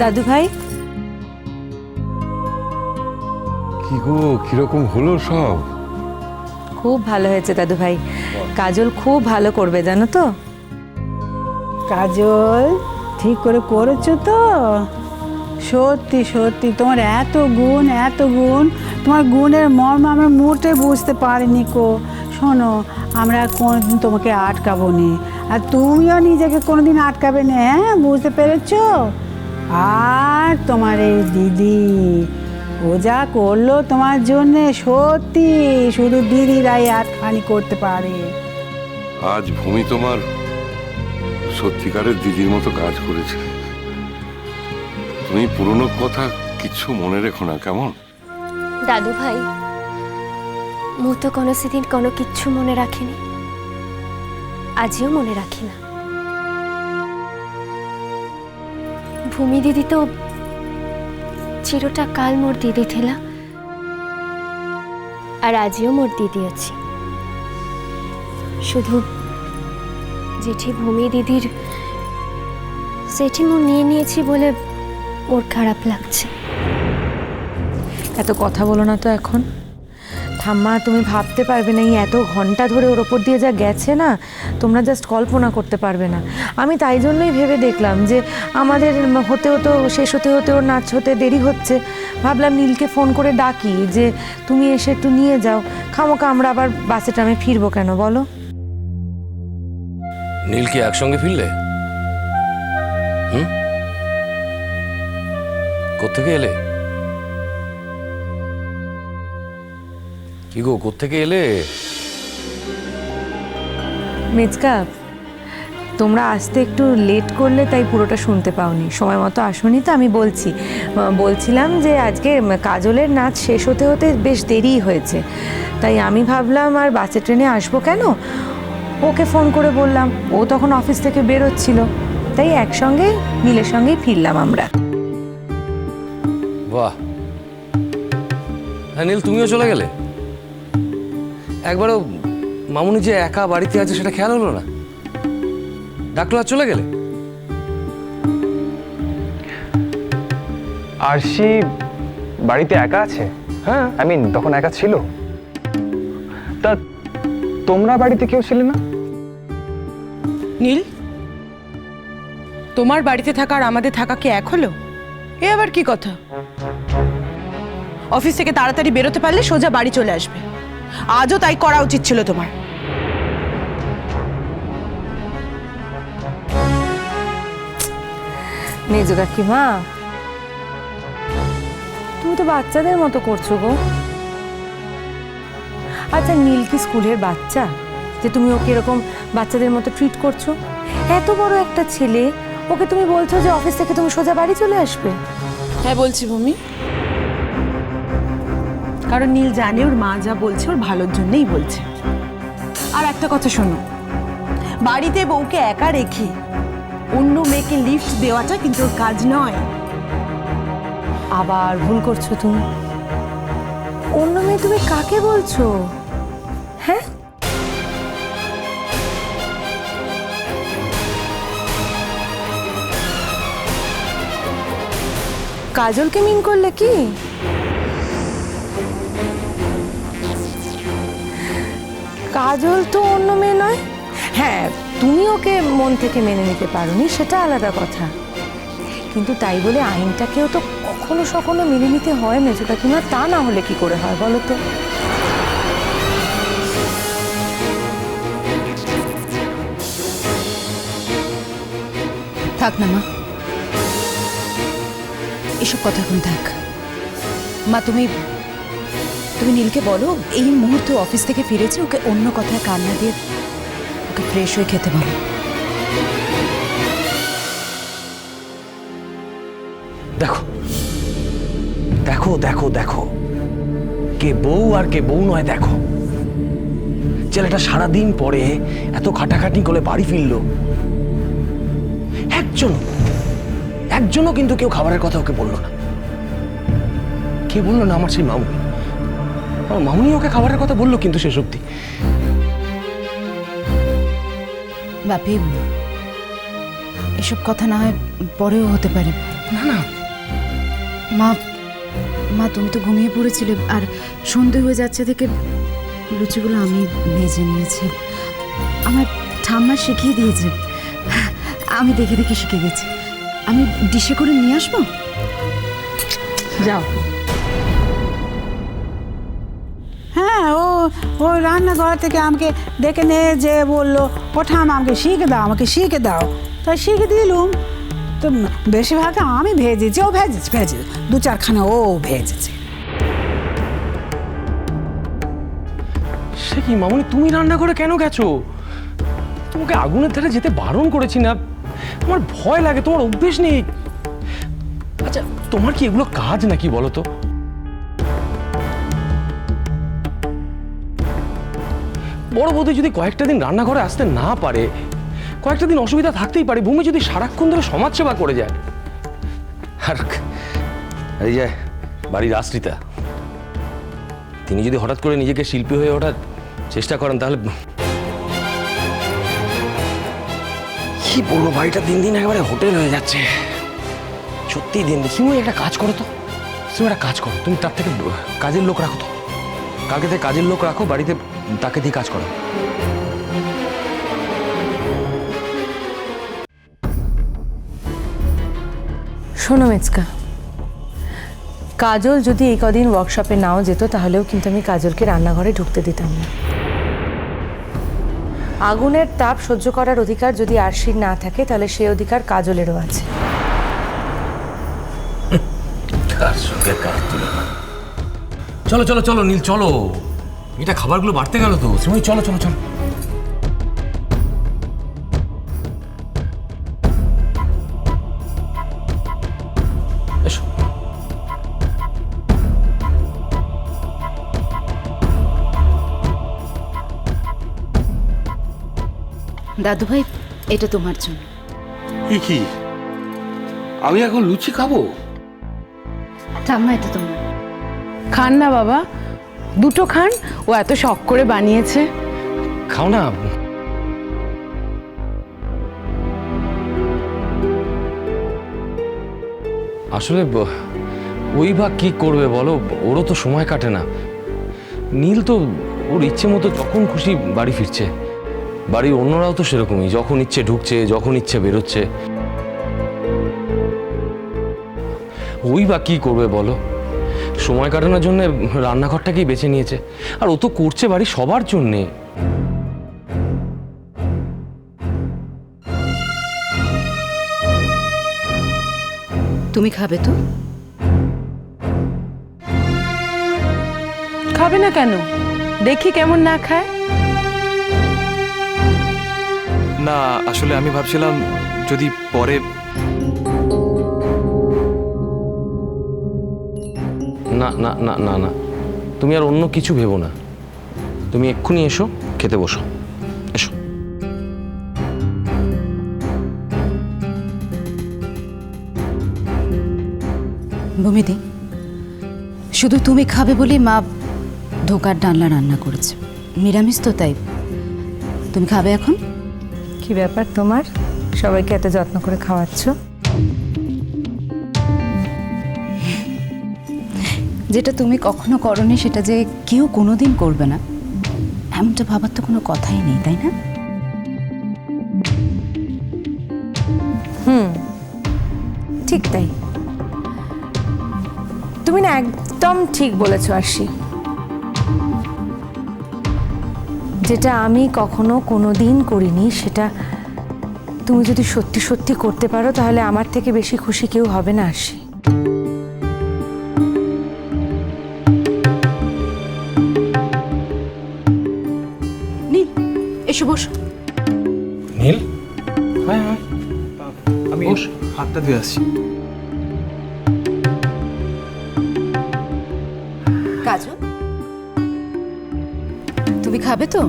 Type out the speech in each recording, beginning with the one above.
দাদু ভাই, কি গো, কিরকম হলো সব? খুব ভালো হয়েছে দাদু ভাই। কাজল খুব ভালো করবে জানো তো। কাজল ঠিক করে করেছো তো? সত্যি সত্যি তোমার এত গুণ, এত গুণ, তোমার গুণের মর্ম আমরা মোটে বুঝতে পারিনি কো। শোনো, আমরা কোনোদিন তোমাকে আটকাবো নি, আর তুমিও নিজেকে কোনোদিন আটকাবে না, হ্যাঁ, বুঝতে পেরেছো? আর তোমার এই দিদি, ও যা করলো তোমার জন্যে, সত্যি শুধু দিদিরাই আটখানি করতে পারে। আজ ভূমি তোমার সত্যিকারের দিদির মতো কাজ করেছে। তুমি পুরনো কথা কিছু মনে রেখো না, কেমন? দাদু ভাই, মু তো কোনো সেদিন কোনো কিচ্ছু মনে রাখিনি, আজিও মনে রাখি না। ভূমি দিদি তো চিরটা কাল মোর দিদি থিলা, আর আজিও মোর দিদি আছে। শুধু যেটি ভূমি দিদির সেটি মু নিয়ে নিয়েছি বলে মোর খারাপ লাগছে। এত কথা বলো না তো এখন। ঠাম্মা, তুমি ভাবতে পারবে না, এই এত ঘন্টা ধরে ওর ওপর দিয়ে যা গেছে না, তোমরা জাস্ট কল্পনা করতে পারবে না। আমি তাই জন্যই ভেবে দেখলাম যে আমাদের শেষ হতে হতে ওর নাচ হতে দেরি হচ্ছে। ভাবলাম নীলকে ফোন করে ডাকি যে তুমি এসে একটু নিয়ে যাও। খামোকা আমরা আবার বাসে ট্রামে ফিরবো কেন বলো? নীল কি একসঙ্গে ফিরলে? কোত্থেকে এলে? কি গো, কোত্থেকে এলে? মেজকা, তোমরা আসতে একটু লেট করলে, তাই পুরোটা শুনতে পাওনি। সময় মতো আসোনি তো। আমি বলছিলাম যে আজকে কাজলের নাচ শেষ হতে হতে বেশ দেরি হয়েছে, তাই আমি ভাবলাম আর বাসে ট্রেনে আসবো কেন, ওকে ফোন করে বললাম। ও তখন অফিস থেকে বেরোচ্ছিল, তাই একসঙ্গে নীলের সঙ্গেই ফিরলাম আমরা। বাহ, হ্যাঁ নীল, তুমিও চলে গেলে? একবারও মামুনি যে একা বাড়িতে আছে সেটা খেয়াল হলো না? ডাকলো আর চলে গেলে? আরশি বাড়িতে একা আছে? হ্যাঁ। তখন একা ছিল। তা তোমরা বাড়িতে কেউ ছিলে না? নীল, তোমার বাড়িতে থাকা আর আমাদের থাকা কি এক হলো? এ আবার কি কথা? অফিস থেকে তাড়াতাড়ি বেরোতে পারলে সোজা বাড়ি চলে আসবে। আজও তাই করা উচিত ছিল তোমার। মেজো কাকিমা, তুমি তো বাচ্চাদের মতো করছো গো। আচ্ছা, নীল কি স্কুলের বাচ্চা যে তুমি ওকে এরকম বাচ্চাদের মতো ট্রিট করছো? এত বড় একটা ছেলে, ওকে তুমি বলছো যে অফিস থেকে তুমি সোজা বাড়ি চলে আসবে? হ্যাঁ বলছি ভূমি, কারণ নীল জানে ওর মা যা বলছে ওর ভালোর জন্যই বলছে। আর একটা কথা শোনো, বাড়িতে বউকে একা রেখে অন্য মেয়েকে লিফট দেওয়াটা কিন্তু ওর কাজ নয়। আবার ভুল করছো তুমি। অন্য মেয়ে তুমি কাকে বলছো? হ্যাঁ, কাজলকে মিন করলে কি? কাজল তো অন্য মেয়ে নয়। হ্যাঁ, তুমি ওকে মন থেকে মেনে নিতে পারোনি, সেটা আলাদা কথা, কিন্তু তাই বলে আইনটাকেও তো কখনো সখনো মেনে নিতে হয় মেজো কাকিমা। তা না হলে কি করে হয় বলো তো? থাক না মা, এসব কথা এখন থাক। মা, তুমি নীলকে বলো এই মুহূর্তে অফিস থেকে ফিরেছে, ওকে অন্য কথায় কান না দিয়ে ওকে ফ্রেশ হয়ে খেতে বলো। দেখো দেখো দেখো দেখো, কে বউ আর কে বউ নয় দেখো। ছেলেটা সারাদিন পরে এত খাটাখাটি করে বাড়ি ফিরলো, একজনও কিন্তু কেউ খাবারের কথা ওকে বললো না। কে বললো না? আমার সেই মামুনি ওকে খাবারের কথা বললো, কিন্তু শেষ অবধি। বাপি, এসব কথা না হয় পরেও হতে পারে, না না, মা মা তুমি তো ঘুমিয়ে পড়েছিলে, আর সন্ধে হয়ে যাচ্ছে থেকে লুচিগুলো আমি ভেজে নিয়েছি। আমার ঠাম্মা শিখিয়ে দিয়েছে, আমি দেখে দেখে শিখে গেছি। আমি ডিশে করে নিয়ে আসবো? যাও। হ্যাঁ, ও রান্নাঘর থেকে আমাকে ডেকে নিয়ে যে বললো, ও ঠাম আমাকে শিখে দাও, আমাকে শিখে দাও। তাই শিখে দিলুম। তো বেশিরভাগ আমি ভেজেছি, ও ভেজেছে 2-4খানা ও ভেজেছে। সে কি মামুনি, তুমি রান্না করে কেন গেছো? তোমাকে আগুনের ধারে যেতে বারণ করেছি না? আমার ভয় লাগে, তোমার অভ্যেস নেই। আচ্ছা, তোমার কি এগুলো কাজ নাকি বলো তো? বড় বৌদি যদি কয়েকটা দিন রান্নাঘরে আসতে না পারে, কয়েকটা দিন অসুবিধা থাকতেই পারে। ভূমি যদি সারাক্ষণ ধরে সমাজসেবা করে যায়, আর এই যে বাড়ির আশ্রিতা, তিনি যদি হঠাৎ করে নিজেকে শিল্পী হয়ে ওঠার চেষ্টা করেন, তাহলে কি বলবো, বাড়িটা দিন দিন একেবারে হোটেল হয়ে যাচ্ছে। সত্যি দিন দিন। সিমু, একটা কাজ করো তো, সিমু একটা কাজ করো, তুমি তার থেকে কাজের লোক রাখো তো, কালকে থেকে কাজের লোক রাখো বাড়িতে, তাকে দিয়ে কাজ করো। শোনো মেচকা, কাজল যদি এই কদিন ওয়ার্কশপে নাও যেত, তাহলেও কিন্তু আমি কাজলকে রান্নাঘরে ঢুকতে দিতাম না। আগুনের তাপ সহ্য করার অধিকার যদি আরশির না থাকে, তাহলে সেই অধিকার কাজলেরও আছে। চলো চলো চলো নীল, চলো। এটা খাবারগুলো বাড়তে গেল তো। সিমুই, চলো চলো চলো। এসো। দাদু ভাই, এটা তোমার জন্য। কি আমি এখন লুচি খাবো? ঠাম্মা, এটা তোমার। খান না বাবা, দুটো খান, ও এত শখ করে বানিয়েছে। খাও না। আসলে ওই বা কি করবে বলো, ওরও তো সময় কাটে না। নীল তো ওর ইচ্ছে মতো যখন খুশি বাড়ি ফিরছে। বাড়ির অন্যরাও তো সেরকমই, যখন ইচ্ছে ঢুকছে, যখন ইচ্ছে বেরোচ্ছে। ওই বা কি করবে বলো, সময় কাটানোর জন্য রান্নাঘরটাকেই বেছে নিয়েছে। আর ও তো করছে বাড়ি সবার জন্যে। তুমি খাবে তো? খাবে না কেন? দেখি কেমন না খায়। না, আসলে আমি ভাবছিলাম যদি পরে। না না না না না, তুমি আর অন্য কিছু ভেবো না। তুমি এক্ষুনি এসো, খেতে বসো। এসো। ভূমিদি, শুধু তুমি খাবে বলে মা ধোকার ডালনা রান্না করেছে। নিরামিষ তো, তাই। তুমি খাবে এখন? কি ব্যাপার তোমার, সবাইকে এত যত্ন করে খাওয়াচ্ছ? যেটা তুমি কখনো করনি, সেটা যে কেউ কোনোদিন করবে না, এমনটা ভাবার তো কোনো কথাই নেই, তাই না? ঠিক তাই। তুমি না একদম ঠিক বলেছো আরশি। যেটা আমি কখনো কোনোদিন করিনি, সেটা তুমি যদি সত্যি সত্যি করতে পারো, তাহলে আমার থেকে বেশি খুশি কেউ হবে না আরশি। নীল, এসো বসো। নীল, হ্যাঁ হ্যাঁ, আমি হাতটা ধুয়ে আসছি। কাজল, তুমি খাবে তো?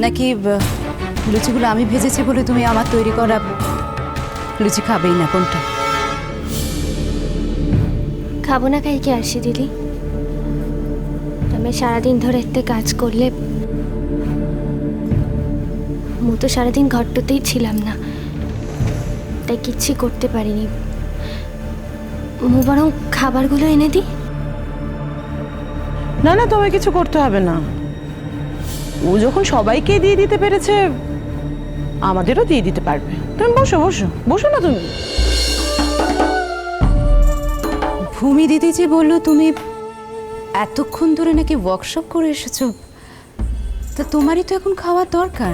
নাকি লুচিগুলো আমি ভেজেছি বলে তুমি আমার তৈরি করা লুচি খাবেই না? কোনটা? খাবো না কাই কি আসি দিদি? আমি সারাদিন ধরে এতে কাজ করলে, মু তো সারাদিন ঘরটাতেই ছিলাম না, তাই কিচ্ছু করতে পারিনি। মু বরং খাবারগুলো এনে দিই। না না, তোমায় কিছু করতে হবে না। ও যখন সবাইকে দিয়ে দিতে পেরেছে, আমাদেরও দিয়ে দিতে পারবে। তুমি বসো বসো বসো না তুমি। ভূমি দিদি যে বললো তুমি এতক্ষণ ধরে নাকি ওয়ার্কশপ করে এসেছো, তা তোমারই তো এখন খাওয়ার দরকার।